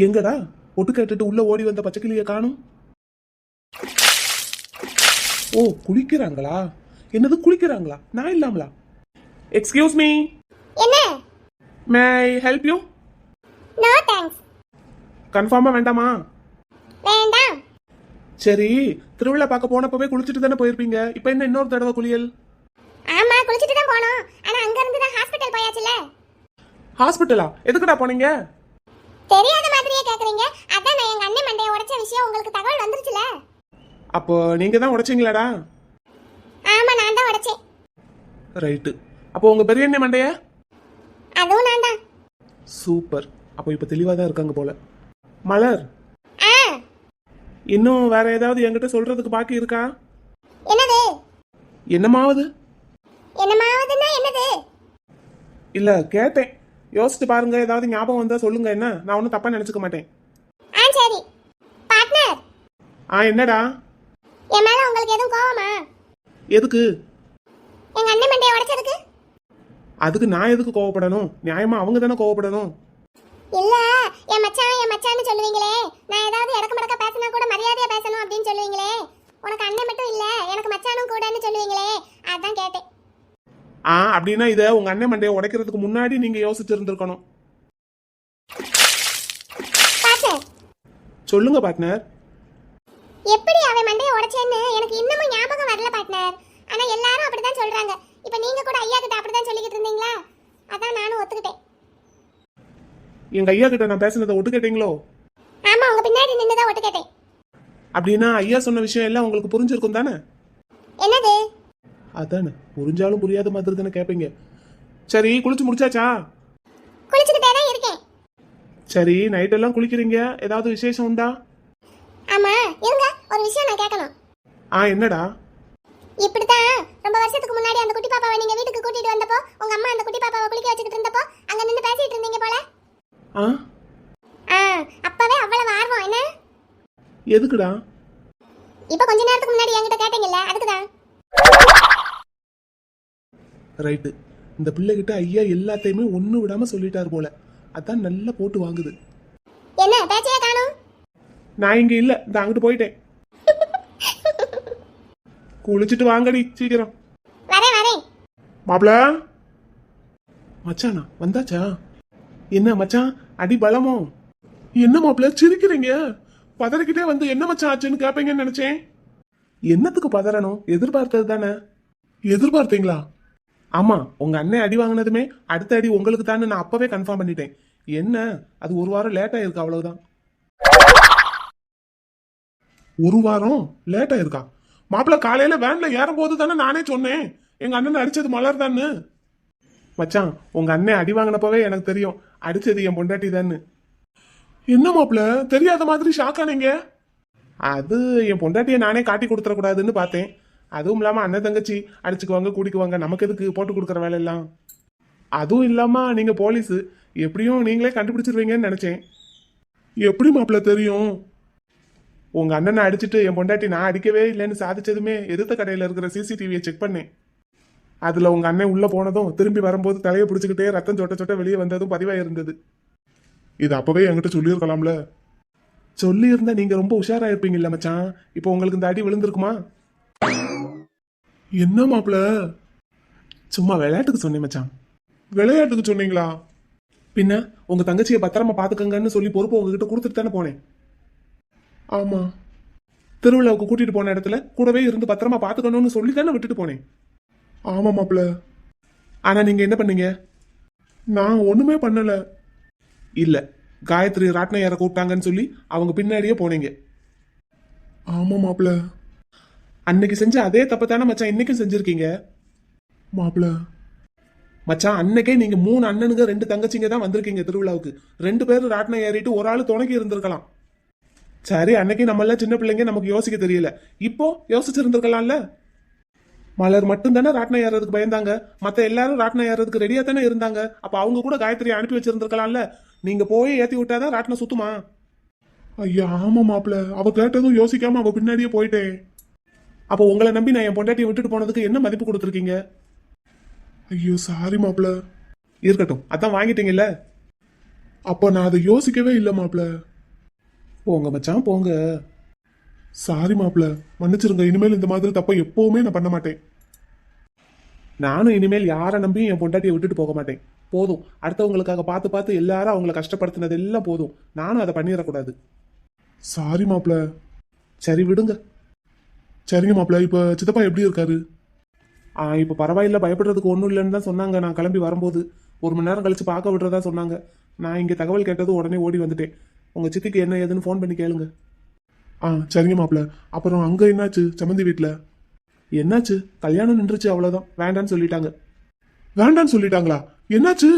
எங்கடா ஒட்டு கேட்டுட்டு உள்ள ஓடி வந்த பச்சைக்கிளிய காணும். ஓ குளிக்கிறாங்களா? என்னது குளிக்கிறாங்களா? நான் இல்லாமலா? எக்ஸ்கியூஸ் மீ, என்ன? May I help you? No thanks. கன்ஃபார்மா வேண்டாமா? வேண்டாம். சரி, திருவிழா பார்க்க போனப்பவே குளிச்சுட்டு தானே போயிருப்பீங்க. இப்போ என்ன இன்னொரு தடவை குளியல்? ஆமா, குளிச்சிட்டு தான் போனோம். ஆனா அங்க இருந்து தான் ஹாஸ்பிடல் போயாச்சுல. ஹாஸ்பிட்டலா? எதுக்குடா போனீங்க? தெரியாத மாதிரியே கேக்குறீங்க. அதான் நான் எங்க அண்ணன் மண்டைய உடைச்ச விஷயம் உங்களுக்கு தகவல் வந்துருச்சுல. அப்போ நீங்க தான் உடைச்சிங்களாடா? ஆமா, நான் தான் உடைச்சேன். ரைட்டு. அப்போ உங்க பெரிய அண்ணன் மண்டைய? அதுவும் நான் தான். சூப்பர். அப்போ இப்போ தெளிவாக தான் இருக்காங்க போல. மலர், ஆ, இன்னும் வேற ஏதாவது என்கிட்ட சொல்றதுக்கு பாக்கி இருக்கா? என்னது? என்னமாவது? என்னமாவதுன்னா என்னது? இல்ல கேட்டேன். யோசிச்சு பாருங்க, ஏதாவது ஞாபகம் வந்தா சொல்லுங்க. என்ன, நான் ஒன்றும் தப்பா நினைச்சுக்க மாட்டேன். ஆ சரி. பார்ட்னர், என்னடா? என் மேல உங்களுக்கு எதுவும் கோவமா? எதுக்கு? எங்க அண்ணன் மண்டைய உடைச்சதுக்கு? அதுக்கு நான் எதுக்கு கோவப்படணும்? நியாயமா அவங்க தானே கோவப்படணும். இல்ல, என் மச்சான்னு சொல்லுவீங்களே. நான் ஏதாவது இடக்க மடக்க பேசினா கூட மரியாதையா பேசணும் அப்படின்னு சொல்லுவீங்களே. உனக்கு அண்ணன் மட்டும் இல்ல, எனக்கு மச்சானும் கூடன்னு சொல்லுவீங்களே. அதான் கேட்டேன். அப்படின்னா இதை உங்க அண்ணன் மண்டையை உடைக்கிறதுக்கு முன்னாடி நீங்க யோசிச்சிருந்திருக்கணும். பார்ட்னர், சொல்லுங்க பார்ட்னர். எப்படி அவன் மண்டைய உடைச்சேன்னு எனக்கு இன்னமும் ஞாபகம் வரல பார்ட்னர். ஆனா எல்லாரும் அப்படிதான் சொல்றாங்க. இப்ப நீங்க கூட ஐயா கிட்ட அப்படிதான் சொல்லிக்கிட்டு இருந்தீங்களா? அதான் நானும் ஒத்துக்கிட்டேன். எங்க ஐயா கிட்ட நான் பேசினதை ஒட்டு கேட்டீங்களோ? ஆமா, உங்க பின்னாடி நின்னுதான் ஒட்டு கேட்டேன். அப்படின்னா ஐயா சொன்ன விஷயம் எல்லாம் உங்களுக்கு புரிஞ்சிருக்கும் தானே? என்னது? அதானே, புரிஞ்சாலும் புரியாத மாதிரி தானே கேட்பீங்க. சரி, குளிச்சு முடிச்சாச்சா? குளிச்சுக்கிட்டே தான் இருக்கேன். சரி, நைட் எல்லாம் குளிக்கிறீங்க, ஏதாவது விசேஷம் உண்டா? ஆமா, இருங்க, ஒரு விஷயம் நான் கேட்கணும். என்னடா? இப்படித்தான் ரொம்ப வருஷத்துக்கு முன்னாடி அந்த குட்டி பாப்பாவை நீங்க வீட்டுக்கு கூட்டிட்டு வந்தப்போ உங்க அம்மா அந்த குட்டி பாப்பாவை குளிக்க வச்சுக்கிட்டு இருந்தப்போ அங்க நின்னு பேசிட்டு இருந்தீங்க போல. அப்பவே அவ்வளவு ஆர்வம் என்ன? எதுக்குடா? இப்ப கொஞ்ச நேரத்துக்கு முன்னாடி என்கிட்ட கேட்டீங்கல்ல, அதுக்குதான். ரைட்டு. இந்த பிள்ளைகிட்ட ஐயா எல்லாத்தையுமே ஒண்ணு விடாம சொல்லிட்டாரு போல. அதான் நல்லா போட்டு வாங்குது. என்ன பேச்சையே காணோம்? நான் இங்க இல்ல, இந்த அங்கிட்டு போயிட்டேன். குளிச்சுட்டு வாங்கடி சீக்கிரம். வரேன். மாப்ள, மச்சானா வந்தாச்சா? என்ன மச்சான், அடி பலமோ? என்ன மாப்ள சிரிக்கிறீங்க? பதறிக்கிட்டே வந்து என்ன மச்சான் ஆச்சுன்னு கேப்பீங்கன்னு நினைச்சேன். என்னத்துக்கு பதறணும்? எதிர்பார்த்தது தானே. எதிர்பார்த்தீங்களா? ஆமா, உங்க அண்ணன் அடி வாங்கினதுமே அடுத்த அடி உங்களுக்கு தானே நான் அப்பவே கன்ஃபார்ம் பண்ணிட்டேன். என்ன, அது ஒரு வாரம் லேட் ஆயிருக்கு, அவ்வளவுதான். ஒரு வாரம் லேட் ஆயிருக்கா? மாப்பிள்ள காலையில வேன்ல ஏறும் போது தானே நானே சொன்னேன் எங்க அண்ணன் அடிச்சது மலர் தான்னு. மச்சான், உங்க அண்ணன் அடி வாங்கினப்பவே எனக்கு தெரியும் அடிச்சது என் பொண்டாட்டி தான்னு. என்ன மாப்பிள்ள தெரியாத மாதிரி ஷாக் ஆனீங்க? அது என் பொண்டாட்டியை நானே காட்டி கொடுத்துடக்கூடாதுன்னு பார்த்தேன். அதுவும் இல்லாம அண்ணன் தங்கச்சி அடிச்சுக்குவாங்க கூட்டிக்குவாங்க, நமக்கு எதுக்கு போட்டு கொடுக்குற வேலை எல்லாம். அதுவும் இல்லாம நீங்க போலீஸ், எப்படியும் நீங்களே கண்டுபிடிச்சிருவீங்கன்னு நினைச்சேன். எப்படி மாப்பிள்ள தெரியும்? உங்க அண்ணனை அடிச்சுட்டு என் பொண்டாட்டி நான் அடிக்கவே இல்லைன்னு சாதிச்சதுமே எதிர்த்த கடையில இருக்கிற சிசிடிவியை செக் பண்ணேன். அதுல உங்க அண்ணன் உள்ள போனதும் திரும்பி வரும்போது தலையை பிடிச்சுக்கிட்டே ரத்தம் சொட்ட சொட்ட வெளியே வந்ததும் பதிவாக இருந்தது. இது அப்பவே என்கிட்ட சொல்லியிருக்கலாம்ல. சொல்லி இருந்தா நீங்க ரொம்ப உஷாரா இருப்பீங்கல்ல மச்சான். இப்போ உங்களுக்கு இந்த அடி விழுந்திருக்குமா? என்ன மாப்பிள? சும்மா விளையாட்டுக்கு சொன்னேன் மச்சான். விளையாட்டுக்கு சொன்னீங்களா? பின்ன உங்க தங்கச்சியை பத்திரமா பாத்துக்கங்கன்னு சொல்லி பொறுப்பு உங்ககிட்ட கொடுத்துட்டு தானே போனேன். ஆமா, திருவிழாவுக்கு கூட்டிட்டு போன இடத்துல கூடவே இருந்து பத்திரமா பாத்துக்கணும்னு சொல்லி தானே விட்டுட்டு போனேன். ஆமா மாப்பிள. ஆனா நீங்க என்ன பண்ணீங்க? நான் ஒண்ணுமே பண்ணல. இல்ல, காயத்ரி ராட்ன ஏற கூப்பிட்டாங்கன்னு சொல்லி அவங்க பின்னாடியே போனீங்க. ஆமா மாப்பிள. அன்னைக்கு செஞ்ச அதே தப்பு தானே மச்சான் இன்னைக்கும் செஞ்சிருக்கீங்க. மாப்பிள மச்சான், அன்னைக்கே நீங்க 3 அண்ணனுங்க 2 தங்கச்சிங்க தான் வந்திருக்கீங்க திருவிழாவுக்கு. 2 பேரும் ராட்ன ஏறிட்டு ஒரு ஆளு துணைக்கு இருந்திருக்கலாம். சரி, அன்னைக்கு நம்ம எல்லாம் சின்ன பிள்ளைங்க, நமக்கு யோசிக்க தெரியல. இப்போ யோசிச்சிருந்திருக்கலாம்ல. மலர் மட்டும் தானே ராட்னம் ஏறதுக்கு பயந்தாங்க, மத்த எல்லாரும் ராட்னம் ஏறதுக்கு ரெடியா தானே இருந்தாங்க. அப்ப அவங்க கூட காயத்ரி அனுப்பி வச்சிருந்திருக்கலாம்ல. நீங்க போய் ஏத்தி விட்டாதான் ராட்னம் சுத்துமா? ஐயா ஆமா மாப்பிள்ள, அவ கேட்டதும் யோசிக்காம அவ பின்னாடியே போயிட்டேன். அப்போ உங்களை நம்பி நான் என் பொண்டாட்டியை விட்டுட்டு போனதுக்கு என்ன மதிப்பு கொடுத்துருக்கீங்க? ஐயோ சாரி மாப்பிள்ள. இருக்கட்டும், அதான் வாங்கிட்டீங்கல்ல. அப்ப நான் அதை யோசிக்கவே இல்லை மாப்ள. போங்க மச்சான் போங்க. சாரி மாப்ள, மன்னிச்சிருங்க. இனிமேல் இந்த மாதிரி தப்பை எப்பவுமே நான் பண்ண மாட்டேன். நானும் இனிமேல் யாரை நம்பியும் என் பொண்டாட்டியை விட்டுட்டு போக மாட்டேன். போதும், அடுத்தவங்களுக்காக பார்த்து பார்த்து எல்லாரும் அவங்கள கஷ்டப்படுத்தினது எல்லாம் போதும். நானும் அதை பண்ணிடக்கூடாது. சாரி மாப்ள. சரி விடுங்க. சரிங்க மாப்ள, இப்ப சித்தப்பா எப்படி இருக்காரு? இப்ப பரவாயில்ல, பயப்படுறதுக்கு ஒன்றும் இல்லைன்னு தான் சொன்னாங்க. நான் கிளம்பி வரும்போது 1 மணி நேரம் கழிச்சு பார்க்க விடுறதா சொன்னாங்க. நான் இங்க தகவல் கேட்டது உடனே ஓடி வந்துட்டேன். உங்க சித்திக்கு என்ன ஏதுன்னு ஃபோன் பண்ணி கேளுங்க. சரிங்க மாப்ள. அப்புறம் அங்க என்னாச்சு சம்மந்தி வீட்ல? என்னாச்சு, கல்யாணம் நின்றுச்சு, அவ்வளவுதான். வேண்டான்னு சொல்லிட்டாங்க. வேண்டான்னு சொல்லிட்டாங்களா? என்னாச்சு?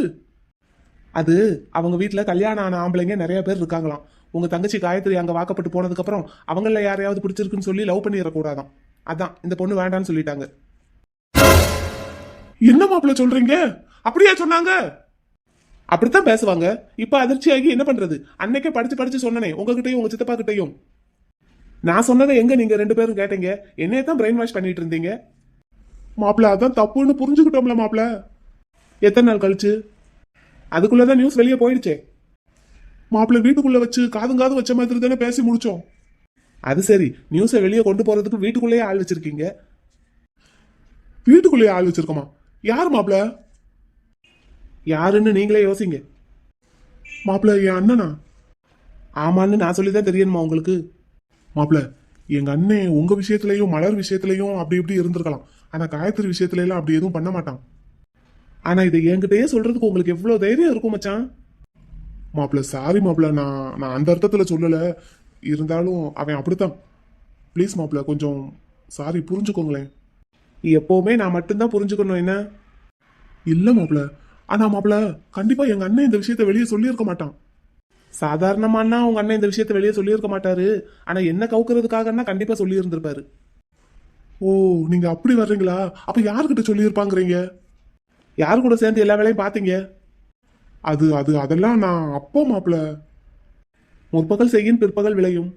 அது அவங்க வீட்ல கல்யாணம் ஆன ஆம்பளைங்க நிறைய பேர் இருக்காங்களாம். உங்க தங்கச்சி காயத்ரி அங்க வாக்கப்பட்டு போனதுக்கு அப்புறம் அவங்கள யாரையாவது பிடிச்சிருக்குன்னு சொல்லி லவ் பண்ணிடக்கூடாதான். அதான் இந்த பொண்ணு வேண்டான்னு சொல்லிட்டாங்க. என்ன மாப்பிள்ள சொல்றீங்க? அப்படியா சொன்னாங்க? அப்படித்தான் பேசுவாங்க. இப்ப அதிர்ச்சியாகி என்ன பண்றது? அன்னைக்கே படிச்சு படிச்சு சொன்னனே உங்ககிட்டயும் உங்க சித்தப்பா கிட்டயும். நான் சொன்னதை எங்க நீங்க 2 பேரும் கேட்டீங்க? என்னைய தான் பிரெயின் வாஷ் பண்ணிட்டு இருந்தீங்க. மாப்பிள்ள அதான் தப்புன்னு புரிஞ்சுக்கிட்டோம்ல மாப்பிள்ள. எத்தனை நாள் கழிச்சு? அதுக்குள்ளதான் நியூஸ் வெளியே போயிடுச்சே. மாப்பிள்ள வீட்டுக்குள்ள வச்சு காதுங்காது வச்ச மாதிரி தானே பேசி முடிச்சோம். அது சரி, நியூஸை வெளியே கொண்டு போறதுக்கு வீட்டுக்குள்ளேயே ஆள் வச்சிருக்கீங்க. வீட்டுக்குள்ளேயே ஆள் வச்சிருக்கோமா? யார் மாப்பிள்ள? யாருன்னு நீங்களே யோசிங்க. மாப்பிள்ள என் அண்ணனா? ஆமான்னு நான் சொல்லிதான் தெரியணுமா உங்களுக்கு? மாப்பிள்ள, எங்க அண்ணன் உங்க விஷயத்திலையும் மலர் விஷயத்திலையும் அப்படி இப்படி இருந்திருக்கலாம். ஆனா காயத்ரி விஷயத்துல எல்லாம் அப்படி எதுவும் பண்ண மாட்டான். ஆனா இதை என்கிட்டயே சொல்றதுக்கு உங்களுக்கு எவ்வளவு தைரியம் இருக்கும் மச்சான்? மாப்பிள்ள சாரி மாப்பிள்ள, நான் அந்த அர்த்தத்துல சொல்லல. இருந்தாலும் அவன் அப்படித்தான். ப்ளீஸ் மாப்பிள்ள, கொஞ்சம் சாரி, புரிஞ்சுக்கோங்களேன். எப்பவுமே நான் மட்டும்தான் புரிஞ்சுக்கணும் என்ன? இல்ல மாப்பிள்ள. ஆனா மாப்பிள்ள, கண்டிப்பா எங்க அண்ணன் இந்த விஷயத்த வெளியே சொல்லியிருக்க மாட்டான். சாதாரணமானா உங்க அண்ணன் இந்த விஷயத்த வெளியே சொல்லியிருக்க மாட்டாரு. ஆனா என்ன கவுக்குறதுக்காகன்னா கண்டிப்பா சொல்லி இருந்திருப்பாரு. ஓ, நீங்க அப்படி வர்றீங்களா? அப்ப யாருக்கிட்ட சொல்லியிருப்பாங்கிறீங்க? யாரு கூட சேர்ந்து எல்லா வேலையும் பாத்தீங்க? அது அது அதெல்லாம் நான் அப்போ மாப்பிள்ள. முற்பகல் செய்யின் பிற்பகல் விளையும்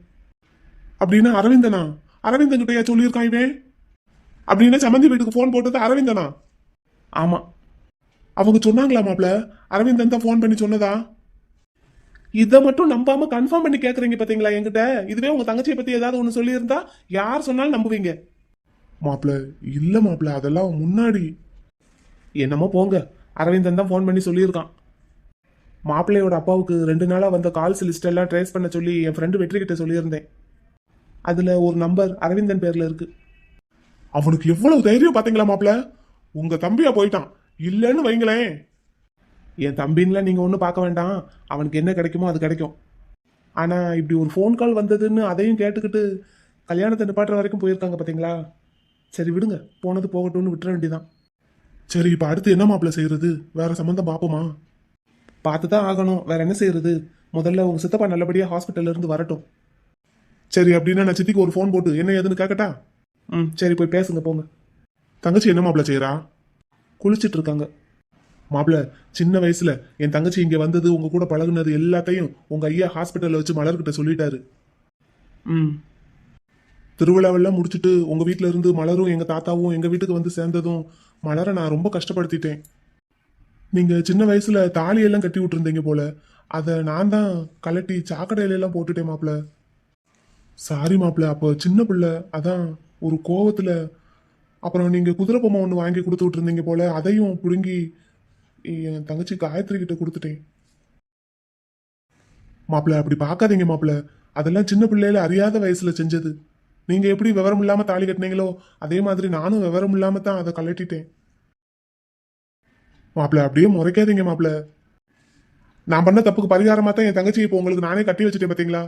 அப்படின்னா அரவிந்தனா? அரவிந்தன் கிட்டயா சொல்லியிருக்கான் இவன்? அப்படின்னா சம்மந்தி வீட்டுக்கு போன் போட்டது அரவிந்தனா? ஆமா. அவங்க சொன்னாங்களா மாப்பிள்ள? அரவிந்தன் தான் போன் பண்ணி சொன்னதா? இதை மட்டும் நம்பாம கன்ஃபார்ம் பண்ணி கேக்குறீங்க பாத்தீங்களா என்கிட்ட? இதுவே உங்க தங்கச்சியை பத்தி ஏதாவது ஒண்ணு சொல்லி இருந்தா யார் சொன்னாலும் நம்புவீங்க. மாப்பிள்ள இல்ல மாப்பிள்ள, அதெல்லாம் முன்னாடி. என்னமோ போங்க. அரவிந்தன் தான் போன் பண்ணி சொல்லியிருக்கான். மாப்பிள்ளையோட அப்பாவுக்கு 2 நாளா வந்த கால்ஸ் லிஸ்ட் எல்லாம் ட்ரேஸ் பண்ண சொல்லி என் ஃப்ரெண்டு வெற்றி கிட்ட சொல்லியிருந்தேன். அதுல ஒரு நம்பர் அரவிந்தன் பேர்ல இருக்கு. அவனுக்கு எவ்வளவு தைரியம் பாத்தீங்களா மாப்பிள்ள? உங்க தம்பியா போயிட்டான். இல்லன்னு வைங்களேன். என் தம்பின்லாம் நீங்க ஒன்றும் பார்க்க வேண்டாம். அவனுக்கு என்ன கிடைக்குமோ அது கிடைக்கும். ஆனா இப்படி ஒரு ஃபோன் கால் வந்ததுன்னு அதையும் கேட்டுக்கிட்டு கல்யாணத்தை நிப்பாட்டுற வரைக்கும் போயிருக்காங்க பாத்தீங்களா? சரி விடுங்க, போனது போகட்டும்னு விட்டுற வேண்டியதான். சரி, இப்ப அடுத்து என்ன மாப்பிள்ள செய்யறது? வேற சம்பந்தம் பாப்போமா? பார்த்துதான் ஆகணும், வேற என்ன செய்யறது? முதல்ல உங்க சித்தப்பா நல்லபடியா ஹாஸ்பிட்டல்ல இருந்து வரட்டும். சரி, அப்படின்னா நான் சித்திக்கு ஒரு ஃபோன் போட்டு என்ன ஏதுன்னு கேட்கட்டா? சரி, போய் பேசுங்க போங்க. தங்கச்சி என்ன மாப்பிள்ள செய்யறா? குளிச்சிட்டு இருக்காங்க. மாப்பிள்ள, சின்ன வயசுல என் தங்கச்சி இங்க வந்தது, உங்க கூட பழகுனது எல்லாத்தையும் உங்க ஐயா ஹாஸ்பிட்டல்ல வச்சு மலர்கிட்ட சொல்லிட்டாரு. திருவிழாவெல்லாம் முடிச்சுட்டு உங்க வீட்ல இருந்து மலரும் எங்க தாத்தாவும் எங்க வீட்டுக்கு வந்து சேர்ந்ததும் மலரை நான் ரொம்ப கஷ்டப்படுத்திட்டேன். நீங்க சின்ன வயசுல தாலி எல்லாம் கட்டி விட்டுருந்தீங்க போல, அதை நான் தான் கலட்டி சாக்கடையில எல்லாம் போட்டுட்டேன் மாப்பிள்ள. சாரி மாப்பிள்ள, அப்போ சின்ன பிள்ளை, அதான் ஒரு கோவத்துல. அப்புறம் நீங்க குதிரை பொம்மை ஒன்று வாங்கி கொடுத்து விட்டுருந்தீங்க போல, அதையும் பிடுங்கி என் தங்கச்சி காயத்ரி கிட்ட கொடுத்துட்டேன். மாப்பிள்ள அப்படி பார்க்காதீங்க மாப்பிள்ள, அதெல்லாம் சின்ன பிள்ளையில அறியாத வயசுல செஞ்சது. நீங்க எப்படி விவரம் இல்லாம தாலி கட்டினீங்களோ அதே மாதிரி நானும் விவரம் இல்லாம தான் அதை கலட்டிட்டேன். மாப்பிள்ள அப்படியே முறைக்காதீங்க மாப்பிள்ள. நான் பண்ண தப்புக்கு பரிகாரமா தான் என் தங்கச்சி இப்போ உங்களுக்கு நானே கட்டி வச்சுட்டேன் பாத்தீங்களா?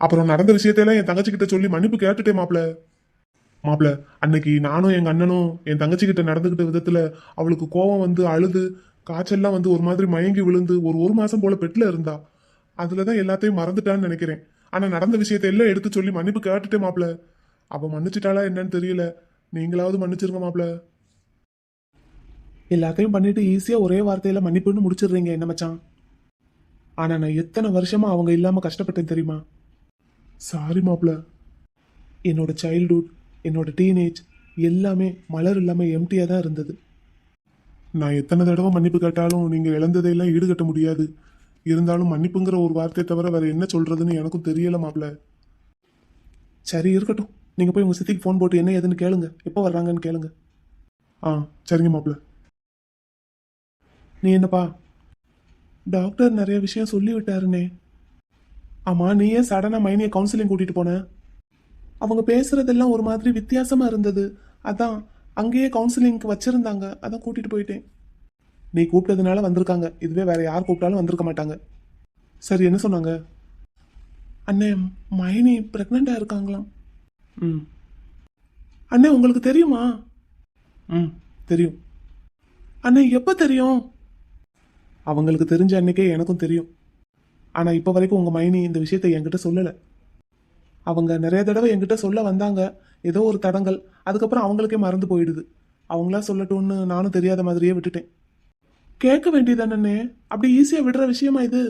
அப்புறம் நடந்த விஷயத்தையெல்லாம் என் தங்கச்சி கிட்ட சொல்லி மன்னிப்பு கேட்டுட்டேன் மாப்பிள்ள. மாப்பிள்ள, அன்னைக்கு நானும் எங்க அண்ணனும் என் தங்கச்சி கிட்ட நடந்துகிட்ட விதத்துல அவளுக்கு கோபம் வந்து அழுது காய்ச்சல்லாம் வந்து ஒரு மாதிரி மயங்கி விழுந்து ஒரு மாசம் போல பெட்ல இருந்தா. அதுலதான் எல்லாத்தையும் மறந்துட்டான்னு நினைக்கிறேன். ஆனா நடந்த விஷயத்தை எல்லாம் எடுத்து சொல்லி மன்னிப்பு கேட்டுட்டேன் மாப்பிள்ள. அவ மன்னிச்சிட்டாளா என்னன்னு தெரியல. நீங்களாவது மன்னிச்சிருங்க மாப்பிள்ள. எல்லாத்தையும் பண்ணிட்டு ஈஸியா ஒரே வார்த்தையில மன்னிப்புன்னு முடிச்சிடுறீங்க என்ன மச்சான்? ஆனா நான் எத்தனை வருஷமா அவங்க இல்லாம கஷ்டப்பட்டேன் தெரியுமா? சாரி மாப்பிள்ள. என்னோட சைல்ட்ஹுட், என்னோட டீனேஜ் எல்லாமே மலர் இல்லாம எம்டியா தான் இருந்தது. நான் எத்தனை தடவை மன்னிப்பு கேட்டாலும் நீங்க இழந்ததையெல்லாம் ஈடுகட்ட முடியாது. இருந்தாலும் மன்னிப்புங்கிற ஒரு வார்த்தையை தவிர வேற என்ன சொல்றதுன்னு எனக்கும் தெரியல மாப்ள. சரி இருக்கட்டும், நீங்க போய் உங்க சித்திக்கு ஃபோன் போட்டு என்ன ஏதுன்னு கேளுங்க, எப்போ வர்றாங்கன்னு கேளுங்க. ஆ சரிங்க மாப்ள. நீ என்னப்பா? டாக்டர் நிறைய விஷயம் சொல்லி விட்டாருனே. ஆமா, நீ ஏன் சடனா மைனியை கவுன்சிலிங் கூட்டிட்டு போன? அவங்க பேசுறதெல்லாம் ஒரு மாதிரி வித்தியாசமா இருந்தது, அதான் அங்கேயே கவுன்சிலிங்க்கு வச்சிருந்தாங்க, அதான் கூட்டிட்டு போயிட்டேன். நீ கூப்பிட்டதுனால வந்திருக்காங்க, இதுவே வேற யார் கூப்பிட்டாலும் வந்திருக்க மாட்டாங்க. சரி, என்ன சொன்னாங்க? அண்ணே, மைனி பிரெக்னண்டா இருக்காங்களாம். ம். அண்ணே, உங்களுக்கு தெரியுமா? ம், தெரியும். அண்ணே, எப்ப தெரியும்? அவங்களுக்கு தெரிஞ்ச அன்னைக்கே எனக்கும் தெரியும். ஆனா இப்ப வரைக்கும் உங்க மைனி இந்த விஷயத்தை என்கிட்ட சொல்லல. அவங்க நிறைய தடவை என்கிட்ட சொல்ல வந்தாங்க, ஏதோ ஒரு தடங்கல், அதுக்கப்புறம் அவங்களுக்கே மறந்து போயிடுது. அவங்களா சொல்லட்டும்னு நானும் தெரியாத மாதிரியே விட்டுட்டேன். கேட்க வேண்டியதானே, அப்படி ஈஸியா விடுற விஷயமா இது?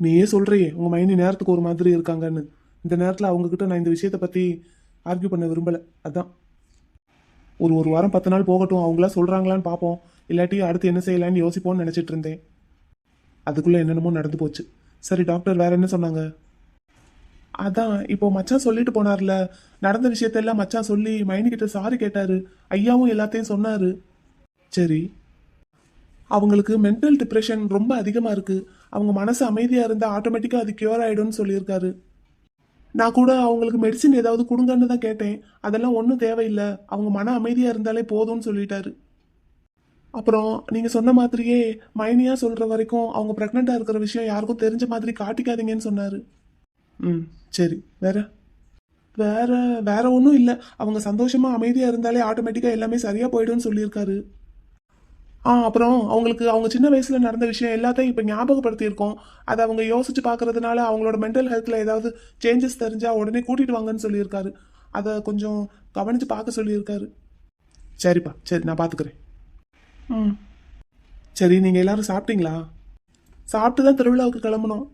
நீயே சொல்றியே உங்க மைனி நேரத்துக்கு ஒரு மாதிரி இருக்காங்கன்னு. இந்த நேரத்துல அவங்க கிட்ட நான் இந்த விஷயத்தை பத்தி ஆர்கியூ பண்ண விரும்பல, அதான். ஒரு வாரம் 10 நாள் போகட்டும், அவங்களா சொல்றாங்களான்னு பார்ப்போம், இல்லாட்டி அடுத்து என்ன செய்யலான்னு யோசிப்போம்னு நினைச்சிட்டு இருந்தேன். அதுக்குள்ள என்னென்னமோ நடந்து போச்சு. சரி, டாக்டர் வேற என்ன சொன்னாங்க? அதான் இப்போ மச்சான் சொல்லிட்டு போனார்ல, நடந்த விஷயத்தெல்லாம் மச்சான் சொல்லி மைனி கிட்ட சாரி கேட்டாரு, ஐயாவும் எல்லாத்தையும் சொன்னாரு. சரி. அவங்களுக்கு மென்டல் டிப்ரெஷன் ரொம்ப அதிகமா இருக்கு, அவங்க மனசு அமைதியா இருந்தா ஆட்டோமேட்டிக்கா அது கியூர் ஆயிடும்னு சொல்லியிருக்காரு. நான் கூட அவங்களுக்கு மெடிசின் ஏதாவது கொடுங்கன்னு தான் கேட்டேன், அதெல்லாம் ஒன்றும் தேவையில்லை, அவங்க மன அமைதியா இருந்தாலே போதும்னு சொல்லிட்டாரு. அப்புறம் நீங்க சொன்ன மாதிரியே மைனியா சொல்ற வரைக்கும் அவங்க பிரெக்னெண்டா இருக்கிற விஷயம் யாருக்கும் தெரிஞ்ச மாதிரி காட்டிக்காதீங்கன்னு சொன்னாரு. ம், சரி. வேற வேற வேற ஒன்றும் இல்லை, அவங்க சந்தோஷமா அமைதியா இருந்தாலே ஆட்டோமேட்டிக்கா எல்லாமே சரியா போயிடும்னு சொல்லியிருக்காரு. அப்புறம் அவங்களுக்கு அவங்க சின்ன வயசுல நடந்த விஷயம் எல்லாத்தையும் இப்போ ஞாபகப்படுத்தியிருக்கோம், அதை அவங்க யோசிச்சு பார்க்கறதுனால அவங்களோட மென்டல் ஹெல்த்ல ஏதாவது சேஞ்சஸ் தெரிஞ்சா உடனே கூட்டிட்டு வாங்கன்னு சொல்லியிருக்காரு. அதை கொஞ்சம் கவனிச்சு பார்க்க சொல்லியிருக்காரு. சரிப்பா, சரி, நான் பார்த்துக்கிறேன். ம். சரி, நீங்கள் எல்லாரும் சாப்பிட்டீங்களா? சாப்பிட்டு தான் திருவிழாவுக்கு கிளம்பணும்.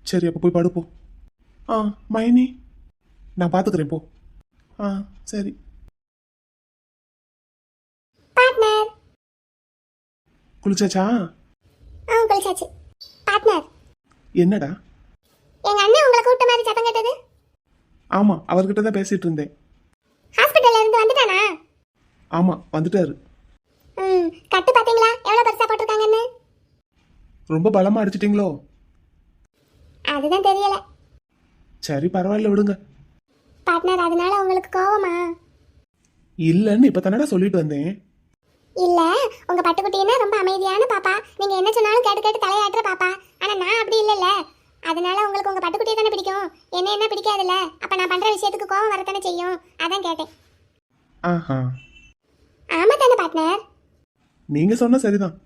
சரி, அப்போ போய் படுப்போம். மைனி நான் பார்த்துக்கிறேன், போ. சரி. பார்ட்னர். குளிச்சாச்சா? குளிச்சாச்சு. பார்ட்னர், என்னடா? எங்க அண்ணன் உங்களை கூப்பிட்ட மாதிரி சத்தம் கேட்டது. ஆமாம், அவர்கிட்ட தான் பேசிட்டு இருந்தேன். ஹாஸ்பிட்டல்ல இருந்து வந்துட்டானா? ஆமாம், வந்துட்டாரு. கட்டு பாத்தீங்களா எவ்வளவு பெருசா போட்டிருக்காங்கன்னு? ரொம்ப பலமா அடிச்சிட்டீங்களோ? அதுதான் தெரியல. சரி, பரவாயில்ல, விடுங்க. பார்ட்னர், அதனால உங்களுக்கு கோவமா? இல்லைன்னு இப்போ தானடா சொல்லிட்டு வந்தேன். இல்ல, உங்க பட்டுக்குட்டினா ரொம்ப அமைதியான பாப்பா, நீங்க என்ன சொன்னாலும் கேட்டு கேட்டு தலையாட்டுற பாப்பா. ஆனா நான் அப்படி இல்லைல்ல, அதனால உங்களுக்கு உங்க பட்டுக்குட்டியை தானே பிடிக்கும், என்ன பிடிக்காதுல்ல. அப்ப நான் பண்ற விஷயத்துக்கு கோவம் வரத்தானே செய்யும், அதான் கேட்டேன். ஆஹா, ஆமா தானே பார்ட்னர்? நீங்க சொன்ன சரிதான்.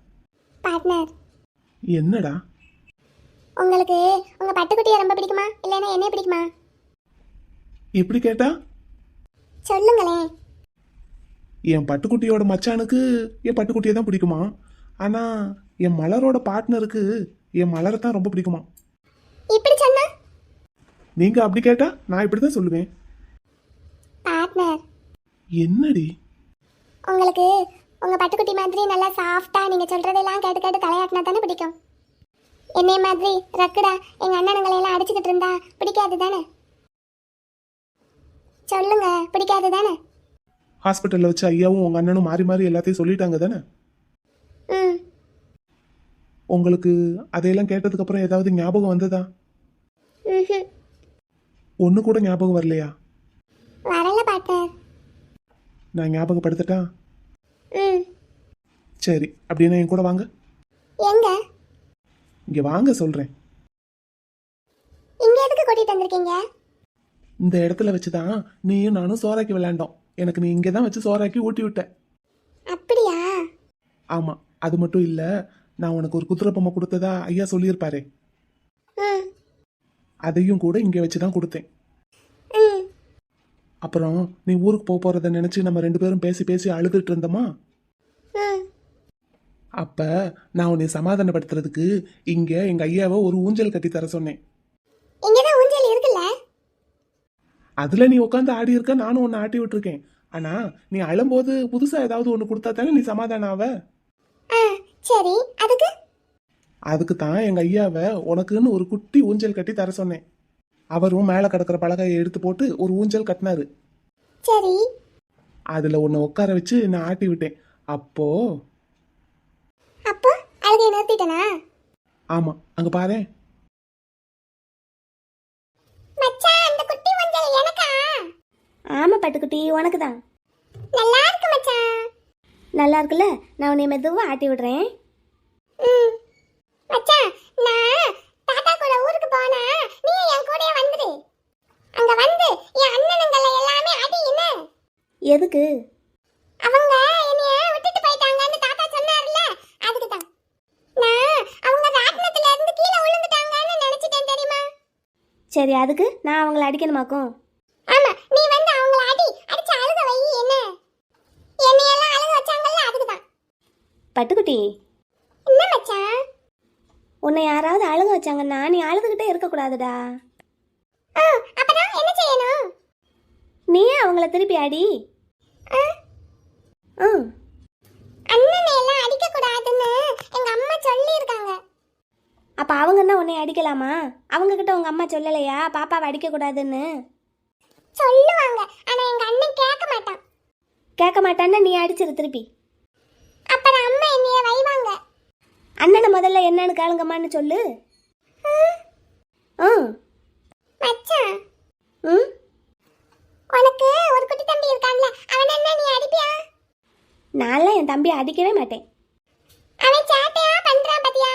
பார்ட்னர், என்னடா? உங்களுக்கு உங்க பட்டுக்குட்டியை ரொம்ப பிடிக்குமா இல்லைன்னா என்ன பிடிக்குமா? இப்படி கேட்டா? சொல்லுங்களேன். என் பட்டுக்குட்டியோட மச்சானுக்கு என் பட்டுக்குட்டியை தான் பிடிக்குமா, ஆனா என் மலரோட பார்ட்னருக்கு என் மலரை தான் ரொம்ப பிடிக்குமா. இப்படி சொன்னா? நீங்க அப்படி கேட்டா நான் இப்படி தான் சொல்லுவேன். பார்ட்னர், என்னடி? உங்களுக்கு உங்க பட்டுக்குட்டி மாதிரி நல்லா சாஃப்டா நீங்க சொல்றதெல்லாம் கேட்டு கேட்டு தலையாட்டினா தானே பிடிக்கும். என்னைய மாதிரி ரக்குடா எங்க அண்ணனுங்களை எல்லாம் அடிச்சுக்கிட்டு இருந்தா பிடிக்காது தானே? சொல்லுங்க, பிடிக்காது தானே? ஹாஸ்பிட்டல்ல வச்சு ஐயாவும் உங்க அண்ணனும் மாறி மாறி எல்லாத்தையும் சொல்லிட்டாங்க தானே? ம். உங்களுக்கு அதையெல்லாம் கேட்டதுக்கு அப்புறம் ஏதாவது ஞாபகம் வந்ததா? ம்ஹும். ஒண்ணு கூட ஞாபகம் வரலையா? வரல பார்ட்னர். நான் ஞாபகப்படுத்தட்டா? ம். சரி, அப்படின்னா என் கூட வாங்க. எங்க? இங்க வாங்க சொல்றேன். இங்க எதுக்கு கூட்டிட்டு வந்திருக்கீங்க? இந்த இடத்துல வச்சுதான் நீயும் நானும் சோறாக்கி விளையாண்டோம், எனக்கு நீ இங்கே தான் வச்சு சோறாக்கி ஊட்டி விட்ட. அப்படியா? ஆமா, அது மட்டும் இல்ல, நான் உனக்கு ஒரு குதிரை பொம்மை கொடுத்ததா ஐயா சொல்லியிருப்பாரே, ம். அதையும் கூட இங்கே வச்சு தான் கொடுத்தேன். ம். அப்புறம் நீ ஊருக்கு போறத நினைச்சு நம்ம 2 பேரும் பேசி பேசி அழுதுட்டு இருந்தோமா, ம். அப்ப நான் உன்னை சமாதானப்படுத்துறதுக்கு இங்க எங்க ஐயாவை ஒரு ஊஞ்சல் கட்டி தர சொன்னேன். இங்கதான் ஊஞ்சல் இருக்குல்ல. அதுல நீ உட்காந்து ஆடி இருக்க, நானும் உன்னை ஆட்டி விட்டுருக்கேன். ஆனா நீ அழும்போது புதுசா ஏதாவது ஒண்ணு கொடுத்தா தானே நீ சமாதானம் ஆவ. சரி, அதுக்கு? அதுக்கு தான் எங்க ஐயாவை உனக்குன்னு ஒரு குட்டி ஊஞ்சல் கட்டி தர சொன்னேன். அவரும் மேலே கிடக்கிற பலகையை எடுத்து போட்டு ஒரு ஊஞ்சல் கட்டினாரு. சரி. அதுல உன்னை உட்கார வச்சு நான் ஆட்டி விட்டேன். அப்போ அப்போ அழுகையை நிறுத்திட்டனா? ஆமா, அங்க பாரு. மச்சான், அந்த குட்டி ஊஞ்சல் எனக்கா? ஆமா பட்டுக்குட்டி, உனக்கு தான். நல்லா இருக்கு மச்சான். நல்லா இருக்குல்ல? நான் உன்னை மெதுவாக ஆட்டி விடுறேன். ம். மச்சான், நான் தாத்தா கூட ஊருக்கு போனா நீ என் கூடயே வந்துரு. அங்க வந்து என் அண்ணனுங்களை எல்லாமே அடி என்ன? எதுக்கு? அவங்க என்னைய விட்டுட்டு போயிட்டாங்கன்னு தாத்தா சொன்னார்ல, அதுக்கு தான். நான் அவங்க ராட்னத்துல இருந்து கீழே விழுந்துட்டாங்கன்னு நினைச்சிட்டேன் தெரியுமா? சரி, அதுக்கு நான் அவங்கள அடிக்கணுமாக்கும்? ஆமா, நீ வந்து அவங்கள அடிச்சு அழுக வை என்ன? என்னையெல்லாம் அழுக வச்சாங்கல்ல, அதுக்கு தான். பட்டுக்குட்டி, என்ன மச்சான்? உன்னை யாராவது அழுக வச்சாங்கன்னா நீ அழுதுகிட்டே இருக்கக்கூடாதுடா. அப்பதான் என்ன செய்யணும்? நீயே அவங்கள திருப்பி அடி. ம். அண்ணனை எல்லாம் அடிக்க கூடாதுன்னு எங்க அம்மா சொல்லி இருக்காங்க. அப்போ அவங்க என்ன உன்னை அடிக்கலாமா? அவங்க கிட்ட உங்க அம்மா சொல்லலையா பாப்பாவை அடிக்கக்கூடாதுன்னு? சொல்லுவாங்க, ஆனா எங்க அண்ணன் கேட்க மாட்டான். கேட்க மாட்டான்னா நீ அடிச்சிரு திருப்பி. அப்புறம் அம்மா என்னைய வைவாங்க. அண்ணனை முதல்ல என்னன்னு கேளுங்கம்மான்னு சொல்லு. ம். மச்சான், ம். உனக்கு ஒரு குட்டி தம்பி இருக்கான்ல, அவன் என்ன நீ அடிப்பியா? நான்லாம் என் தம்பியை அடிக்கவே மாட்டேன். அவன் சேட்டையா பண்றான் பாத்தியா?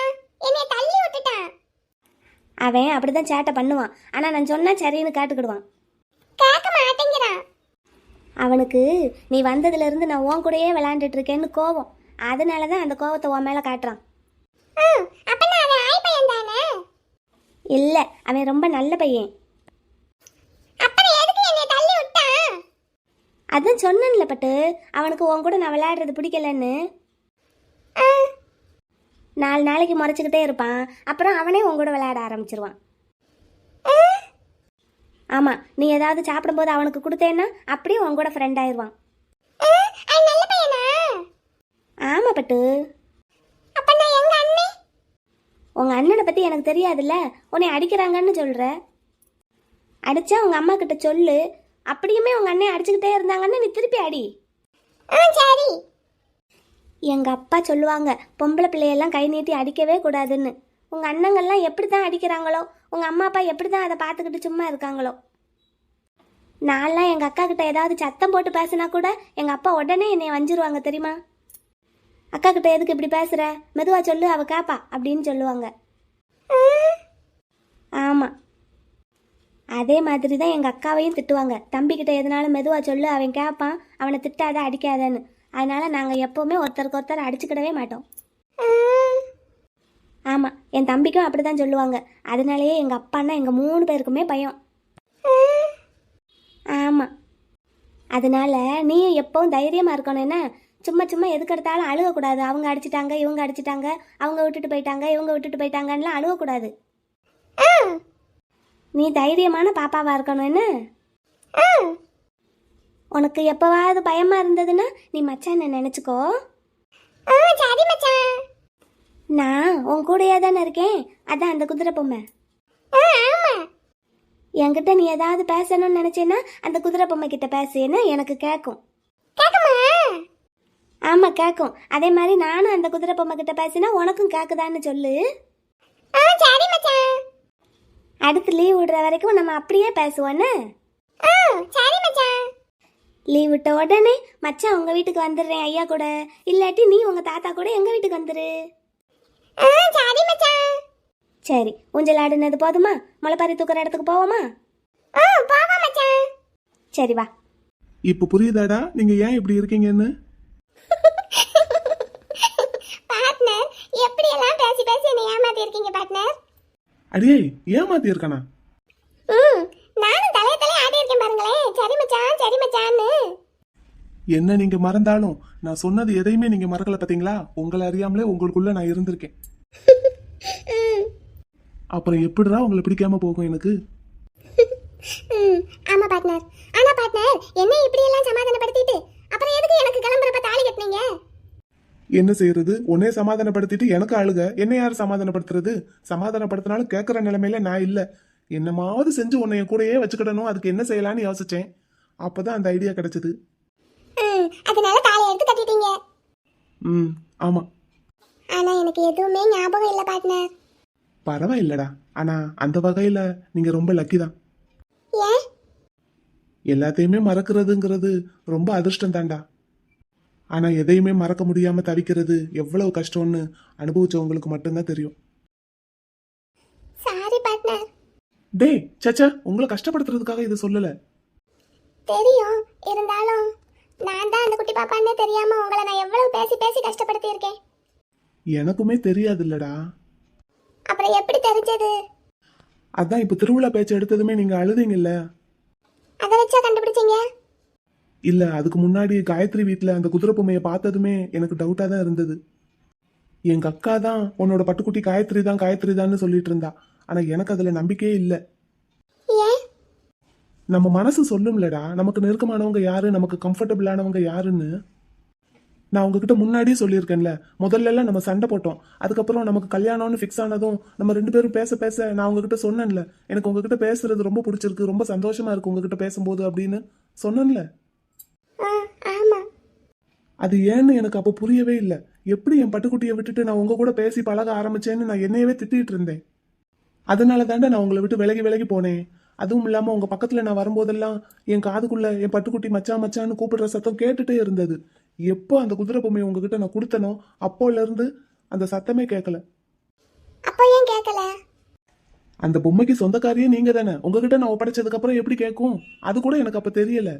என்னைய தள்ளி விட்டுட்டான். அவன் அப்படிதான் சேட்டை பண்ணுவான். ஆனால் நான் சொன்னா சரின்னு கேட்டுக்கிடுவான். கேட்க மாட்டேங்கிறான். அவனுக்கு நீ வந்ததுலேருந்து நான் உன் கூடயே விளையாண்டுட்டு இருக்கேன்னு கோவம். அதனால தான் அந்த கோவத்தை உன் மேலே காட்டுறான். அப்பனா அவன் ஆய் பையன் தானே? இல்லை, அவன் ரொம்ப நல்ல பையன். அப்புறம் எதுக்கு என்னைய தள்ளி விட்டான்? அதான் சொன்னேன்ல பட்டு, அவனுக்கு உன் கூட நான் விளையாடுறது பிடிக்கலன்னு. 4 நாளைக்கு முறைச்சிக்கிட்டே இருப்பான். அப்புறம் அவனே உன் கூட விளையாட ஆரம்பிச்சிருவான். ஆமாம், நீ ஏதாவது சாப்பிடும்போது அவனுக்கு கொடுத்தேன்னா அப்படியே உன் கூட ஃப்ரெண்ட் ஆயிடுவான். அவன் நல்ல பையனா? ஆமாம் பட்டு. அப்பனா எங்க அண்ணே? உங்கள் அண்ணனை பற்றி எனக்கு தெரியாதுல்ல, உன்னை அடிக்கிறாங்கன்னு சொல்கிற. அடித்தா உங்கள் அம்மா கிட்ட சொல்லு. அப்படியுமே உங்கள் அண்ணன் அடிச்சுக்கிட்டே இருந்தாங்கன்னு நீ திருப்பி அடி. சரி. எங்கள் அப்பா சொல்லுவாங்க, பொம்பளை பிள்ளையெல்லாம் கை நீட்டி அடிக்கவே கூடாதுன்னு. உங்கள் அண்ணங்கள்லாம் எப்படி தான் அடிக்கிறாங்களோ, உங்கள் அம்மா அப்பா எப்படி தான் அதை பார்த்துக்கிட்டு சும்மா இருக்காங்களோ. நான்லாம் எங்கள் அக்கா கிட்ட ஏதாவது சத்தம் போட்டு பேசினா கூட எங்கள் அப்பா உடனே என்னை வஞ்சிருவாங்க தெரியுமா? அக்கா கிட்ட எதுக்கு இப்படி பேசுகிற, மெதுவா சொல்லு, அவள் கேப்பா அப்படின்னு சொல்லுவாங்க. ஆமாம், அதே மாதிரி தான் எங்கள் அக்காவையும் திட்டுவாங்க. தம்பிக்கிட்ட எதனாலும் மெதுவா சொல்லு, அவன் கேட்பான், அவனை திட்டாத அடிக்காதன்னு. அதனால் நாங்கள் எப்போவுமே ஒருத்தருக்கு ஒருத்தர் அடிச்சுக்கிடவே மாட்டோம். ஆமாம், என் தம்பிக்கும் அப்படி தான் சொல்லுவாங்க. அதனாலேயே எங்கள் அப்பான்னா எங்கள் 3 பேருக்குமே பயம். ஆமாம், அதனால நீயும் எப்பவும் தைரியமாக இருக்கணும். என்ன, சும்மா சும்மா எதுக்கு எடுத்தாலும் அழுகக்கூடாது. அவங்க அடிச்சிட்டாங்க, இவங்க அடிச்சிட்டாங்க, அவங்க விட்டுட்டு போயிட்டாங்க, இவங்க விட்டுட்டு போயிட்டாங்கன்னெலாம் அழுகக்கூடாது. நீ தைரியமான பாப்பாவாக இருக்கணும். என்ன, உனக்கு எப்போவாவது பயமாக இருந்ததுன்னா நீ மச்சானை நினச்சிக்கோ. சரி மச்சான். நான் உன் கூடயே தானே இருக்கேன். அதான் அந்த குதிரை பொம்மை. ஆமா. என்கிட்ட நீ ஏதாவது பேசணும்னு நினைச்சேன்னா அந்த குதிரை பொம்மை கிட்ட பேசுன்னு எனக்கு கேட்கும். கேக்குமா? ஆமாம், கேட்கும். அதே மாதிரி நானும் அந்த குதிரை பொம்மை கிட்ட பேசினா உனக்கும் கேட்குதான்னு சொல்லு. சரி மச்சான். அடுத்து லீவ் விடுற வரைக்கும் நம்ம அப்படியே பேசுவோன்னு. சரி மச்சான். லீவ் விட்ட உடனே மச்சான் உங்கள் வீட்டுக்கு வந்துடுறேன் ஐயா கூட, இல்லாட்டி நீ உங்கள் தாத்தா கூட எங்கள் வீட்டுக்கு வந்துரு. சரி மச்சான். சரி, ஊஞ்சல் ஆடுனது போதுமா? முளைப்பாரி தூக்குற இடத்துக்கு போவோமா? போவா மச்சான். சரி வா. இப்போ புரியுதாடா நீங்க ஏன் இப்படி இருக்கீங்கன்னு? பார்ட்னர், எப்படி எல்லாம் பேசி பேசி என்ன ஏமாத்தி இருக்கீங்க பார்ட்னர். அடியே, ஏமாத்தி இருக்கானா? நானும் தலைய ஆடி இருக்கேன் பாருங்களேன். சரி மச்சான், சரி மச்சான்னு. என்ன நீங்க மறந்தாலும் நான் சொன்னது எதையுமே நீங்க மறக்கல பாத்தீங்களா? உங்களை அறியாமலே உங்களுக்குள்ள நான் இருந்திருக்கேன். அப்புறம் எப்படிடா உங்களை பிடிக்காம போகும் எனக்கு? ஆமா பார்ட்னர். ஆனா பார்ட்னர், என்ன இப்படி எல்லாம் சமாதானப்படுத்திட்டு அப்புறம் எதுக்கு எனக்கு கிளம்புறப்ப தாலி கட்டினீங்க? என்ன செய்யறது? உன்னே சமாதானப்படுத்திட்டு எனக்கு அழுக, என்ன யார் சமாதானப்படுத்துறது? சமாதானப்படுத்தினாலும் கேட்கற நிலைமையில நான் இல்ல. என்னமாவது செஞ்சு உன்னைய கூடயே வச்சுக்கிடணும், அதுக்கு என்ன செய்யலான்னு யோசிச்சேன். அப்பதான் அந்த ஐடியா கிடைச்சது. அதனால தாலி எடுத்து கட்டிட்டீங்க. ம், ஆமா. ஆனா எனக்கு எதுவுமே ஞாபகம் இல்ல பார்ட்னர். பரவாயில்லடா. ஆனா அந்த வகையில நீங்க ரொம்ப லக்கி தான். ஏன்? எல்லாத்தையுமே மறக்கிறதுங்கிறது ரொம்ப அதிர்ஷ்டம் தான்டா. ஆனா எதையுமே மறக்க முடியாம தவிக்கிறது எவ்வளவு கஷ்டம்னு அனுபவிச்சவங்களுக்கு மட்டும்தான் தெரியும். Sorry partner. டேய் சச்சா, உங்களை கஷ்டப்படுத்துறதுக்காக இதை சொல்லல. தெரியும், இருந்தாலும் நான் தான் அந்த குட்டி பாப்பான்னே தெரியாம உங்களை நான் எவ்வளவு பேசி பேசி கஷ்டப்படுத்தி இருக்கேன். எனக்குமே தெரியாது இல்லடா. அப்புறம் எப்படி தெரிஞ்சது? அதான் இப்ப திருவிழா பேச்சு எடுத்ததுமே நீங்க அழுதீங்கல்ல. அதை வச்சா கண்டுபிடிச்சீங்க? இல்ல, அதுக்கு முன்னாடி காயத்ரி வீட்டுல அந்த குதிரை பொம்மையை பார்த்ததுமே எனக்கு டவுட்டா தான் இருந்தது. எங்க அக்கா தான் உன்னோட பட்டுக்குட்டி காயத்ரி தான் காயத்ரி தான்னு சொல்லிட்டு இருந்தா. ஆனா எனக்கு அதுல நம்பிக்கையே இல்ல. ஏன்? நம்ம மனசு சொல்லும்லடா, நமக்கு நெருக்கமானவங்க யாரு, நமக்கு கம்ஃபர்டபுளானவங்க யாருன்னு. நான் உங்ககிட்ட முன்னாடியே சொல்லியிருக்கேன்ல, முதல்ல எல்லாம் நம்ம சண்டை போட்டோம். அதுக்கப்புறம் நமக்கு கல்யாணம்னு ஃபிக்ஸ் ஆனதும் நம்ம 2 பேரும் பேச பேச நான் உங்ககிட்ட சொன்னேன்ல, எனக்கு உங்ககிட்ட பேசுறது ரொம்ப பிடிச்சிருக்கு, ரொம்ப சந்தோஷமா இருக்கு உங்ககிட்ட பேசும்போது அப்படின்னு சொன்னேன்ல. ஆமா. அது ஏன்னு எனக்கு அப்போ புரியவே இல்லை. எப்படி என் பட்டுக்குட்டியை விட்டுட்டு நான் உங்க கூட பேசி பழக ஆரம்பிச்சேன்னு நான் என்னையவே திட்டிட்டு இருந்தேன். அதனால தாண்டா நான் உங்களை விட்டு விலகி விலகி போனேன். அதுவும் இல்லாம உங்க பக்கத்துல நான் வரும்போதெல்லாம் என் காதுக்குள்ள என் பட்டுக்குட்டி மச்சான் மச்சான்னு கூப்பிடுற சத்தம் கேட்டுட்டே இருந்தது. எப்போ அந்த குதிரை பொம்மையை உங்ககிட்ட நான் கொடுத்தனோ அப்போல இருந்து அந்த சத்தமே கேட்கல. அப்போ ஏன் கேட்கல? அந்த பொம்மைக்கு சொந்தக்காரியே நீங்க தானே. உங்ககிட்ட நான் ஒப்படைச்சதுக்கு அப்புறம் எப்படி கேட்கும்? அது கூட எனக்கு அப்ப தெரியல.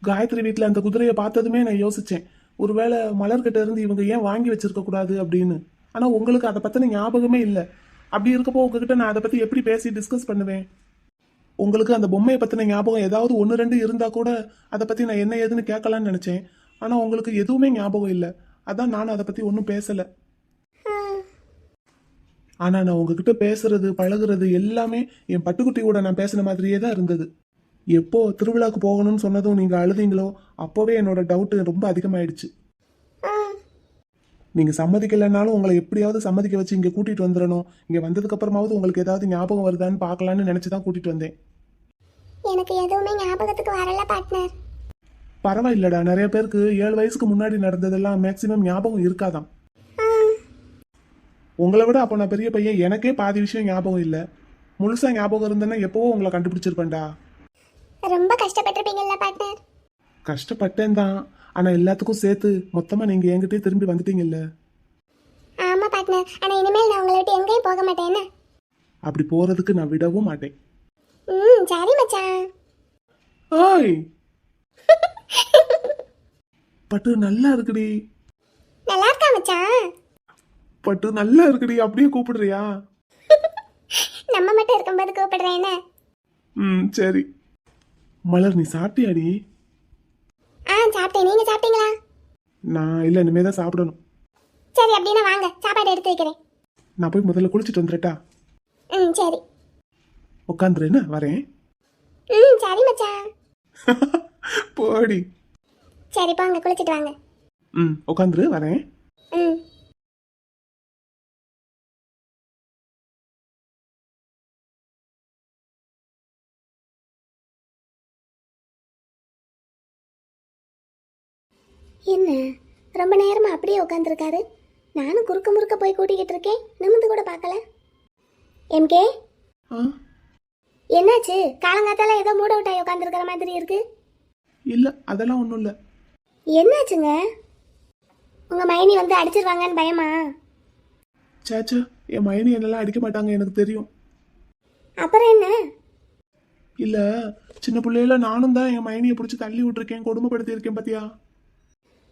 காயத்ரி வீட்டுல அந்த குதிரையை பார்த்ததுமே நான் யோசிச்சேன், ஒருவேளை மலர்கிட்ட இருந்து இவங்க ஏன் வாங்கி வச்சிருக்க கூடாது அப்படின்னு. ஆனா உங்களுக்கு அதை பத்தின ஞாபகமே இல்லை. அப்படி இருக்கப்போ உங்ககிட்ட நான் அதை பத்தி எப்படி பேசி டிஸ்கஸ் பண்ணுவேன்? உங்களுக்கு அந்த பொம்மையை பத்தின ஞாபகம் ஏதாவது 1-2 இருந்தா கூட அதை பத்தி நான் என்ன ஏதுன்னு கேட்கலான்னு நினைச்சேன். ஆனா உங்களுக்கு எதுவுமே ஞாபகம் இல்லை. அதான் நானும் அதை பத்தி ஒன்றும் பேசல. ஆனா நான் உங்ககிட்ட பேசுறது பழகுறது எல்லாமே என் பட்டுக்குட்டியோட நான் பேசின மாதிரியே தான் இருந்தது. எப்போ திருவிழாக்கு போகணும்னு சொன்னதும் நீங்க அழுதீங்களோ அப்போவே என்னோட டவுட் ரொம்ப அதிகமாயிடுச்சு. நீங்க சம்மதிக்கலைன்னாலும் உங்களை எப்படியாவது சம்மதிக்க வச்சு இங்க கூட்டிட்டு வந்துடணும். இங்க வந்ததுக்கு அப்புறமாவது உங்களுக்கு ஏதாவது ஞாபகம் வருதான்னு பார்க்கலான்னு நினைச்சுதான் கூட்டிட்டு வந்தேன். எனக்கு எதுவுமே ஞாபகத்துக்கு வரல பார்ட்னர். பரவாயில்லடா, நிறைய பேருக்கு 7 வயசுக்கு முன்னாடி நடந்ததெல்லாம் மேக்சிமம் ஞாபகம் இருக்காதாம். உங்களை விட அப்போ நான் பெரிய பையன், எனக்கே பாதி விஷயம் ஞாபகம் இல்லை. முழுசா ஞாபகம் இருந்தேன்னா எப்பவோ உங்களை கண்டுபிடிச்சிருப்பேன்டா. ரொம்ப கஷ்டப்பட்டிருப்பீங்கல்ல பார்ட்னர்? கஷ்டப்பட்டேன் தான். ஆனா எல்லாத்துக்கும் சேர்த்து மொத்தமா நீங்க என்கிட்டயே திரும்பி வந்துட்டீங்கல்ல. ஆமா பார்ட்னர். ஆனா இனிமேல் நான் உங்களை விட்டு எங்கேயும் போக மாட்டேன். என்ன? அப்படி போறதுக்கு நான் விடவும் மாட்டேன். சரி மச்சான். ஓய் பட்டு நல்லா இருக்குடி. நல்லா இருக்கா மச்சான்? பட்டு நல்லா இருக்குடி, அப்படியே கூப்பிடுறியா? நம்ம மட்டும் இருக்கும்போது கூப்பிடுறேன். என்ன? சரி. மலர், நீ சாப்பிட்டியாடி? சாப்பிட்டேன். நீங்க சாப்பிட்டீங்களா? நான் இல்லை, இனிமே தான் சாப்பிடணும். சரி, அப்படின்னா வாங்க, சாப்பாடு எடுத்து வைக்கிறேன். நான் போய் முதல்ல குளிச்சுட்டு வந்துடட்டா? சரி. உட்காந்துரு, என்ன வரேன். சரி மச்சான். போடி. சரி போங்க, குளிச்சுட்டு வாங்க. உட்காந்துரு, வரேன். என்ன ரொம்ப நேரமா அப்படியே உட்காந்துருக்காரு? நானும் குறுக்க முறுக்க போய் கூட்டிக்கிட்டு இருக்கேன், நிமிந்து கூட பார்க்கல. எம்கே, என்னாச்சு? காலங்காத்தால ஏதோ மூட விட்டாய் உட்காந்துருக்கிற மாதிரி இருக்கு. இல்ல, அதெல்லாம் ஒன்றும் இல்லை. என்னாச்சுங்க? உங்க மைனி வந்து அடிச்சிருவாங்கன்னு பயமா? சேச்சா, என் மைனி என்னெல்லாம் அடிக்க மாட்டாங்க, எனக்கு தெரியும். அப்புறம் என்ன? இல்ல, சின்ன பிள்ளையில நானும் தான் என் மைனியை பிடிச்சி தள்ளி விட்டுருக்கேன், கொடுமைப்படுத்தி இருக்கேன் பாத்தியா?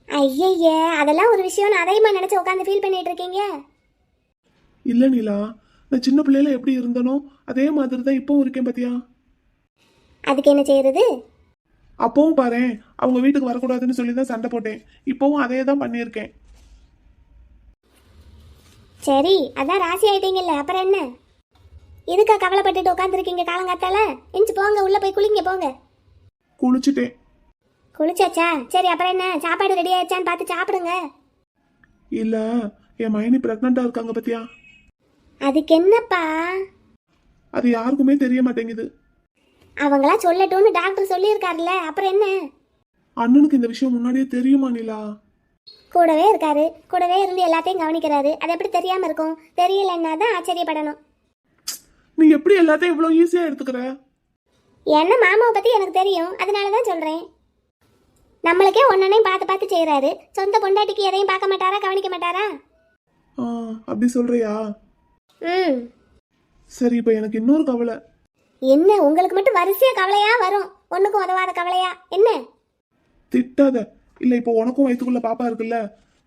ஐயே, அதெல்லாம் ஒரு விஷயம் அதையுமா நினைச்சு உட்காந்து ஃபீல் பண்ணிட்டு இருக்கீங்க? இல்ல நீலா, நான் சின்ன பிள்ளையில எப்படி இருந்தனோ அதே மாதிரி தான் இப்பவும் இருக்கேன் பாத்தியா? அதுக்கு என்ன செய்யறது? அப்பவும் பாரு, அவங்க வீட்டுக்கு வரக்கூடாதுன்னு சொல்லி தான் சண்டை போட்டேன். இப்பவும் அதே தான் பண்ணியிருக்கேன். சரி, அதான் ராசி ஆயிட்டீங்கல்ல, அப்புறம் என்ன? எதுக்கா கவலைப்பட்டுட்டு உட்காந்துருக்கீங்க காலங்காத்தால? எஞ்சி போங்க, உள்ள போய் குளிங்க போங்க. குளிச்சுட்டேன். குளிச்சாச்சா? சரி, அப்புறம் என்ன? சாப்பாடு ரெடி ஆயிடுச்சான்னு பார்த்து சாப்பிடுங்க. இல்ல என் மைனி பிரெக்னண்டா இருக்காங்க பத்தியா? அதுக்கு என்னப்பா? அது யாருக்குமே தெரிய மாட்டேங்குது. அவங்களா சொல்லட்டும்னு டாக்டர் சொல்லியிருக்காருல்ல, அப்புறம் என்ன? அண்ணனுக்கு இந்த விஷயம் முன்னாடியே தெரியுமா நிலா? கூடவே இருக்காரு, கூடவே இருந்து எல்லாத்தையும் கவனிக்கிறாரு. அது எப்படி தெரியாம இருக்கும்? தெரியலன்னா தான் ஆச்சரியப்படணும். நீ எப்படி எல்லாத்தையும் இவ்வளவு ஈஸியா எடுத்துக்கிற? என்ன மாமாவை பத்தி எனக்கு தெரியும், அதனால தான் சொல்றேன். நம்மளுக்கே ஒன்னனையும் பார்த்து பார்த்து செய்யறாரு. சொந்த பொண்டாட்டிக்கு எதையும் பார்க்க மாட்டாரா, கவனிக்க மாட்டாரா? அப்படி சொல்றியா? ம். சரி, இப்ப எனக்கு இன்னொரு கவலை. என்ன உங்களுக்கு மட்டும் வரிசையா கவலையா வரும்? ஒண்ணுக்கும் உதவாத கவலையா என்ன? திட்டாத. இல்ல, இப்போ உனக்கும் வயித்துக்குள்ள பாப்பா இருக்குல்ல,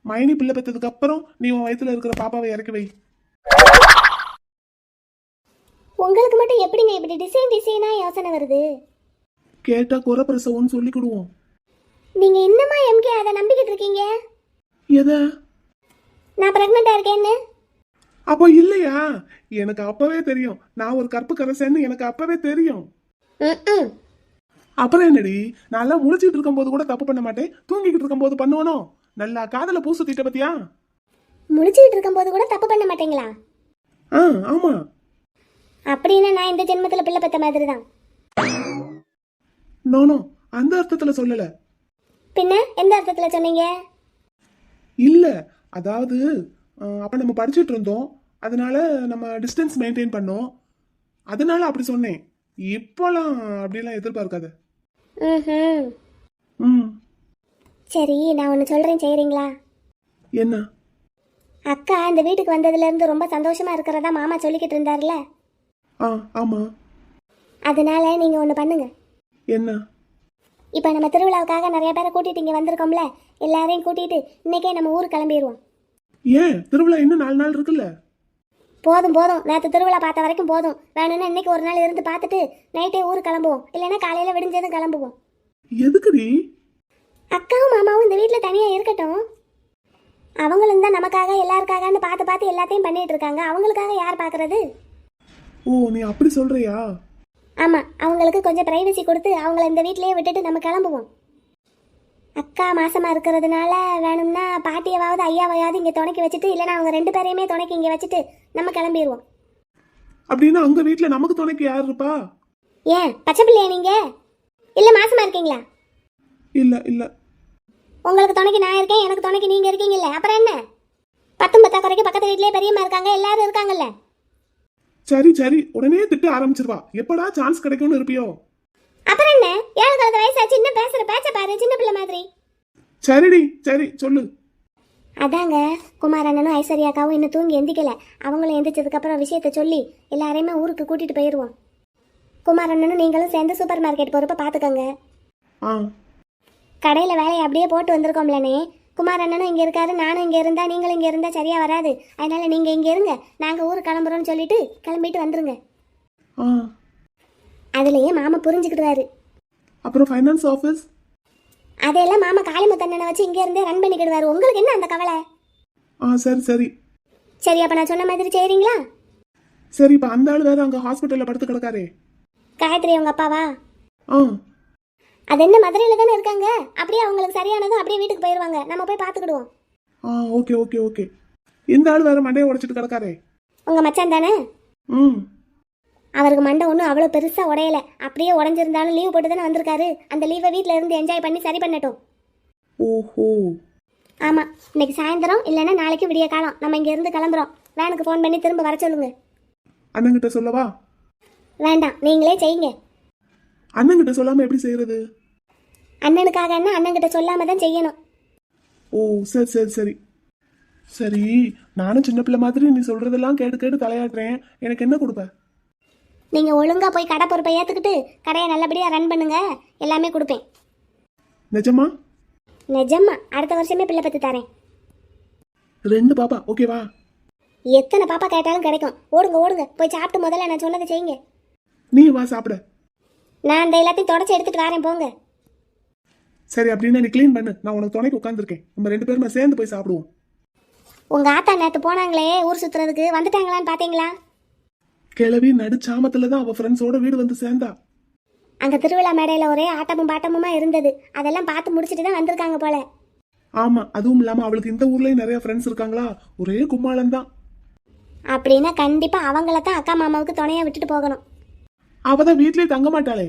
மைனி பிள்ளை பெற்றதுக்கு அப்புறம் நீ உன் வயித்துல இருக்கிற பாப்பாவை இறக்கி வை. உங்களுக்கு மட்டும் எப்படிங்க இப்படி டிசைனா யோசனை வருது? கேட்டா குறை பிரசவம்னு சொல்லிக்கிடுவோம். நீங்க இன்னமா எம்கே அதை நம்பிக்கிட்டு இருக்கீங்க? எத? நான் பிரெக்னெண்டா இருக்கேன்னு. அப்போ இல்லையா? எனக்கு அப்பவே தெரியும். நான் ஒரு கற்பு கரசேன்னு எனக்கு அப்பவே தெரியும். ம். அப்புறம் என்னடி, நல்லா முழிச்சிட்டு இருக்கும் போது கூட தப்பு பண்ண மாட்டேன், தூங்கிக்கிட்டு இருக்கும் போது பண்ணுவனோ? நல்லா காதல பூ சுத்திட்ட பத்தியா? முழிச்சுக்கிட்டு இருக்கும்போது கூட தப்பு பண்ண மாட்டீங்களா? ஆமா. அப்படின்னா நான் இந்த ஜென்மத்துல பிள்ளை பெத்த மாதிரி தான். நோ, அந்த அர்த்தத்துல சொல்லல. பின்ன எந்த அர்த்தத்துல சொன்னீங்க? இல்ல, அதாவது அப்ப நம்ம படிச்சுட்டு இருந்தோம், அதனால நம்ம டிஸ்டன்ஸ் மெயின்டைன் பண்ணோம், அதனால அப்படி சொன்னேன். இப்போலாம் அப்படிலாம் எதிர்பார்க்காத. ம். சரி, நான் ஒன்று சொல்றேன், செய்றீங்களா? என்ன? அக்கா இந்த வீட்டுக்கு வந்ததுல இருந்து ரொம்ப சந்தோஷமா இருக்கிறதா மாமா சொல்லிக்கிட்டு இருந்தாருல. ஆமா. அதனால நீங்க ஒன்று பண்ணுங்க. என்ன? இப்போ நம்ம திருவிழாவுக்காக நிறைய பேரை கூட்டிட்டு இங்கே வந்திருக்கோம்ல, எல்லாரையும் கூட்டிட்டு இன்னைக்கே நம்ம ஊருக்கு கிளம்பிடுவோம். ஏன்? திருவிழா இன்னும் 4 நாள் இருக்குல்ல. போதும், நேற்று திருவிழா பார்த்த வரைக்கும் போதும். வேணும்னா இன்னைக்கு ஒரு நாள் இருந்து பார்த்துட்டு நைட்டே ஊருக்கு கிளம்புவோம், இல்லைன்னா காலையில் விடிஞ்சதும் கிளம்புவோம். எதுக்குடி? அக்காவும் மாமாவும் இந்த வீட்டில் தனியாக இருக்கட்டும். அவங்களும் தான் நமக்காக எல்லாருக்காகன்னு பார்த்து எல்லாத்தையும் பண்ணிட்டு இருக்காங்க. அவங்களுக்காக யார் பார்க்கறது? ஓ, நீ அப்படி சொல்றியா? ஆமாம், அவங்களுக்கு கொஞ்சம் ப்ரைவசி கொடுத்து அவங்கள இந்த வீட்டிலேயே விட்டுட்டு நம்ம கிளம்புவோம். அக்கா மாசமா இருக்கிறதுனால வேணும்னா பாட்டியவாவது ஐயாவையாவது இங்கே துணைக்கி வச்சுட்டு, இல்லைன்னா அவங்க 2 பேரையுமே துணைக்கி இங்கே வச்சுட்டு நம்ம கிளம்பிடுவோம். அப்படின்னா அங்க வீட்டுல நமக்கு துணைக்கு யார் இருப்பா? ஏன் பச்சை பிள்ளையா நீங்க? இல்லை மாசமா இருக்கீங்களா? இல்ல. உங்களுக்கு துணைக்கு நான் இருக்கேன், எனக்கு துணைக்கு நீங்க இருக்கீங்கல்ல, அப்புறம் என்ன? 10 குறைக்கு பக்கத்து வீட்லயே பெரியம்மா இருக்காங்க, எல்லாரும் இருக்காங்கல்ல. சரி, உடனே திட்ட ஆரம்பிச்சிருவா. எப்படா சான்ஸ் கிடைக்கும்னு இருப்பியோ? அப்புறம் என்ன? 7 கலந்த வயசாச்சு, இன்னும் பேசுற பேச்ச பாரு, சின்ன பிள்ளை மாதிரி. சரிடி, சரி சொல்லு. அதாங்க, குமார் அண்ணனும் ஐஸ்வர்யாக்காவும் இன்னும் தூங்கி எந்திக்கல. அவங்களும் எந்திரிச்சதுக்கு அப்புறம் விஷயத்த சொல்லி எல்லாரையுமே ஊருக்கு கூட்டிட்டு போயிடுவோம். குமார் அண்ணனும் நீங்களும் சேர்ந்து சூப்பர் மார்க்கெட் போறப்ப பாத்துக்கோங்க. கடையில வேலையை அப்படியே போட்டு வந்திருக்கோம்லனே. குமார் அண்ணனும் இங்க இருக்காரு, நானும் இங்க இருந்தா நீங்களும் இங்க இருந்தா சரியா வராது. அதனால நீங்க இங்க இருங்க, நாங்க ஊருக்கு கிளம்புறோம்னு சொல்லிட்டு கிளம்பிட்டு வந்துருங்க. அதுலயே மாமா புரிஞ்சுக்கிடுவாரு. அப்புறம் ஃபைனான்ஸ் ஆஃபீஸ் அதெல்லாம் மாமா காளிமுத்தண்ணனை வச்சு இங்க இருந்தே ரன் பண்ணிக்கிடுவாரு. உங்களுக்கு என்ன அந்த கவலை? சரி, அப்ப நான் சொன்ன மாதிரி செய்றீங்களா? சரி. இப்ப அந்த ஆள் வேற அங்க ஹாஸ்பிட்டல்ல படுத்து கிடக்காரே, காயத்ரி உங்க அப்பாவா? அது என்ன மதுரையில தானே இருக்காங்க. அப்படியே அவங்களுக்கு சரியானதும் அப்படியே வீட்டுக்கு போயிருவாங்க, நம்ம போய் பாத்துக்கிடுவோம். ஓகே. இந்த ஆள் வேற மண்டையை உடைச்சிட்டு கிடக்காரே, உங்க மச்சான் தானே? அவருக்கு மண்டை ஒன்றும் அவ்வளோ பெருசா உடையல. அப்படியே உடஞ்சிருந்தாலும் லீவ் போட்டு தானே வந்திருக்காரு. அந்த லீவை வீட்டில் இருந்து என்ஜாய் பண்ணி சரி பண்ணட்டும். ஓஹோ. ஆமா, இன்னைக்கு சாயந்தரம் இல்லைன்னா நாளைக்கு விடிய காலம் நம்ம இங்க இருந்து கிளம்புறோம். வேனுக்கு ஃபோன் பண்ணி திரும்ப வர சொல்லுங்க. அண்ணன்கிட்ட சொல்லவா? வேண்டாம், நீங்களே செய்யுங்க. அண்ணன்கிட்ட சொல்லாம எப்படி செய்யறது? அண்ணனுக்காக என்ன அண்ணன்கிட்ட சொல்லாம தான் செய்யணும். ஓ, சரி. நானும் சின்ன பிள்ளை மாதிரி நீ சொல்றதெல்லாம் கேட்டு தலையாட்டுறேன். எனக்கு என்ன கொடுப்ப? நீங்க ஒழுங்கா போய் கடை பொறுப்பை ஏத்துக்கிட்டு கடையை நல்லபடியா ரன் பண்ணுங்க, எல்லாமே கொடுப்பேன். நிஜமா? அடுத்த வருஷமே பிள்ளை பத்து தரேன். 2 பாப்பா, ஓகேவா? எத்தனை பாப்பா கேட்டாலும் கிடைக்கும். ஓடுங்க, போய் சாப்பிட்டு முதல்ல நான் சொன்னதை செய்யுங்க. நீ வா சாப்பிட. நான் அந்த எல்லாத்தையும் தொடச்சி எடுத்துட்டு வரேன், போங்க. சரி, அப்படின்னா நீ க்ளீன் பண்ணு, நான் உனக்கு துணைக்கு உட்காந்துருக்கேன். நம்ம 2 பேருமே சேர்ந்து போய் சாப்பிடுவோம். உங்க ஆத்தா நேற்று போனாங்களே ஊர் சுத்துறதுக்கு, வந்துட்டாங்களான்னு பாத்தீங்களா? கிளவி நடுச்சாமத்துல தான் அவ ஃப்ரெண்ட்ஸோட வீடு வந்து சேர்ந்தா. அங்க திருவிழா மேடையில ஒரே ஆட்டமும் பாட்டமுமா இருந்தது. அதெல்லாம் பார்த்து முடிச்சிட்டு தான் வந்திருக்காங்க போல. ஆமா, அதுவும் இல்லாம அவளுக்கு இந்த ஊர்லயும் நிறைய ஃப்ரெண்ட்ஸ் இருக்காங்களா, ஒரே கும்மாளம் தான். அப்படின்னா கண்டிப்பாக அவங்கள தான் அக்கா மாமாவுக்கு துணையாக விட்டுட்டு போகணும். அவ தான் வீட்லயே தங்க மாட்டாளே.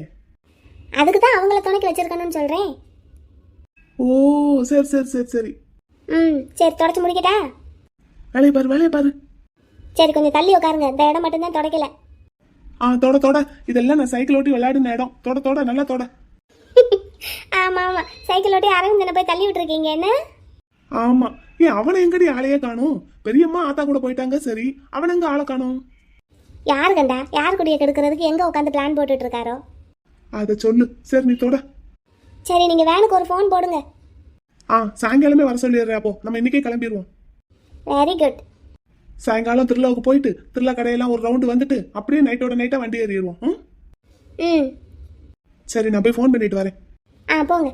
அதுக்கு தான் அவங்கள துணைக்கு வச்சிருக்கணும்னு சொல்கிறேன். ஓ, சரி சரி சரி சரி. ம், சரி தொடச்சி முடிக்கட்டா? வேலையை பாரு வேலையை பாரு. சரி கொஞ்சம் தள்ளி உட்காருங்க, இந்த இடம் மட்டும்தான் துடைக்கல. தொட தொட, இதெல்லாம் நான் சைக்கிள் ஓட்டி விளையாடின இடம். தொட தொட, நல்லா தொட. ஆமாம் ஆமாம், சைக்கிள் ஓட்டி அரவிந்தனை போய் தள்ளி விட்டுருக்கீங்க என்ன? ஆமா, ஏன் அவனை எங்கடி ஆளையே காணும்? பெரியம்மா ஆத்தா கூட போயிட்டாங்க, சரி அவன் எங்க ஆளை காணும்? யார் கண்டா யார் குடியை கெடுக்கிறதுக்கு எங்கே உட்காந்து பிளான் போட்டுட்டு இருக்காரோ? அதை சொல்லு. சரி நீ தொட. சரி நீங்கள் வேனுக்கு ஒரு ஃபோன் போடுங்க. சாயங்காலமே வர சொல்லிடுறேன். அப்போ நம்ம இன்னைக்கே கிளம்பிடுவோம். Very good. சாயங்காலம் திருவிழாவுக்கு போயிட்டு திருவிழா கடையெல்லாம் ஒரு ரவுண்டு வந்துட்டு அப்படியே நைட்டோட நைட்டா வண்டி ஏறிடுவோம். ம், சரி, நான் போய் ஃபோன் பண்ணிட்டு வரேன். போங்க.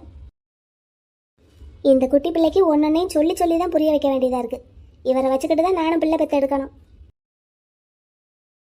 இந்த குட்டி பிள்ளைக்கு ஒன்னொன்னையும் சொல்லி சொல்லி தான் புரிய வைக்க வேண்டியதாக இருக்குது. இவரை வச்சுக்கிட்டு தான் நானும் பிள்ளை பெற்று எடுக்கணும்.